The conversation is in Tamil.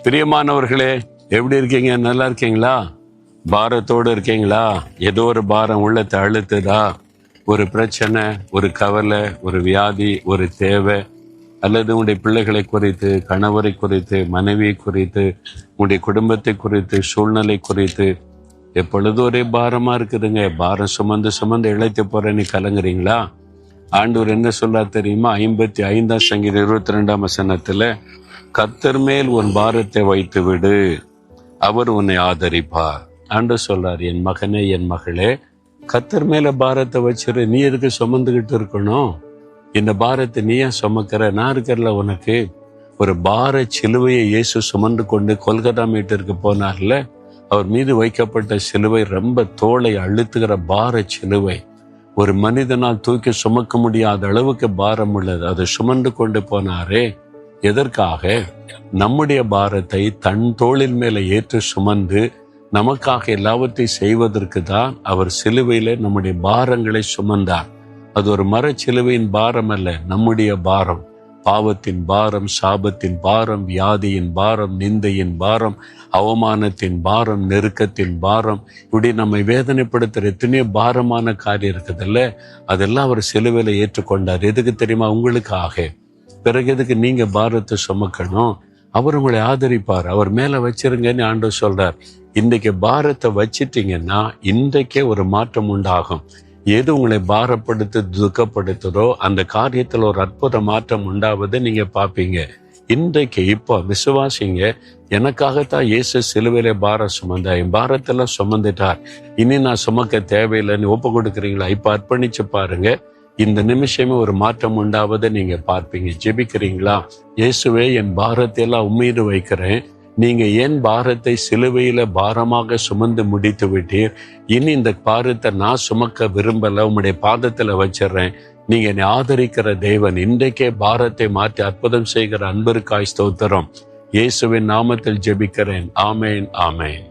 பிரியமானவர்களே, எப்படி இருக்கீங்க? நல்லா இருக்கீங்களா? பாரத்தோடு இருக்கீங்களா? ஏதோ ஒரு பாரம் உள்ளத்தை அழுத்துதா? ஒரு பிரச்சனை, ஒரு கவலை, ஒரு வியாதி, ஒரு தேவை, அல்லது உங்களுடைய பிள்ளைகளை குறித்து, கணவரை குறித்து, மனைவியை குறித்து, உங்களுடைய குடும்பத்தை குறித்து, சூழ்நிலை குறித்து எப்பொழுதும் ஒரே பாரமா இருக்குதுங்க. பாரம் சுமந்து சுமந்து இழைத்து போறேன்னு கலங்குறீங்களா? ஆண்டவர் என்ன சொல்றார் தெரியுமா? 55 சங்கீதம் 22 வசனத்துல, கர்த்தர் மேல் உன் பாரத்தை வைத்து விடு, அவர் உன்னை ஆதரிப்பார். ஆண்டவர் சொல்றார், என் மகனே, என் மகளே, கர்த்தர் மேல பாரத்தை வச்சிரு. நீ எதுக்கு சுமந்துகிட்டு இருக்கணும்? இந்த பாரத்தை நீ ஏன் சுமக்கிற? நான் இருக்கிறல உனக்கு. ஒரு பார சிலுவையை இயேசு சுமந்து கொண்டு கொல்கத்தா மீட்டருக்கு போனார்ல, அவர் மீது வைக்கப்பட்ட சிலுவை ரொம்ப தோளை அழுத்துகிற பார சிலுவை. ஒரு மனிதனால் தூக்கி சுமக்க முடியாத அளவுக்கு பாரம் உள்ளது. அதை சுமந்து கொண்டு போனாரே, எதற்காக? நம்முடைய பாரத்தை தன் தோளின் மேல ஏற்று சுமந்து நமக்காக எல்லாவற்றையும் செய்வதற்கு தான் அவர் சிலுவையில நம்முடைய பாரங்களை சுமந்தார். அது ஒரு மரச்சிலுவையின் பாரம் அல்ல, நம்முடைய பாரம். பாவத்தின் பாரம், சாபத்தின் பாரம், வியாதியின் பாரம், நிந்தையின் பாரம், அவமானத்தின் பாரம், நெருக்கத்தின் பாரம், இப்படி நம்மை வேதனைப்படுத்துற எத்தனையோ பாரமான காரியம் இருக்குதுல்ல, அதெல்லாம் அவர் சிலுவையில ஏற்றுக்கொண்டார். எதுக்கு தெரியுமா? உங்களுக்காக. பிறகு எதுக்கு நீங்க பாரத்தை சுமக்கணும்? அவர் உங்களை ஆதரிப்பார். அவர் மேல வச்சிருங்கன்னு ஆண்டவர் சொல்றார். இன்றைக்கு பாரத்தை வச்சிட்டீங்கன்னா இன்றைக்கே ஒரு மாற்றம் உண்டாகும். எது உங்களை பாரப்படுத்து துக்கப்படுத்துதோ அந்த காரியத்துல ஒரு அற்புத மாற்றம் உண்டாவதை நீங்க பாப்பீங்க. இன்றைக்கு இப்போ விசுவாசிங்க, எனக்காகத்தான் இயேசு சிலுவையில பாரம் சுமந்தா, என் பாரத்தெல்லாம் சுமந்துட்டார், இனி நான் சுமக்க தேவையில்லைன்னு ஒப்பு கொடுக்குறீங்களா? இப்ப அர்ப்பணிச்சு பாருங்க. இந்த நிமிஷமே ஒரு மாற்றம் உண்டாவதை நீங்க பார்ப்பீங்க. ஜெபிக்கிறீங்களா? இயேசுவே, என் பாரத்தை எல்லாம் உம்மீது வைக்கிறேன். நீங்க என் பாரத்தை சிலுவையில பாரமாக சுமந்து முடித்து விட்டீர். இனி இந்த பாரத்தை நான் சுமக்க விரும்பல, உம்முடைய பாதத்துல வச்சிடறேன். நீங்க என்னை ஆதரிக்கிற தேவன். இன்றைக்கே பாரத்தை மாற்றி அற்புதம் செய்கிற அன்பிற்காய் ஸ்தோத்திரம். இயேசுவின் நாமத்தில் ஜெபிக்கிறேன். ஆமேன், ஆமேன்.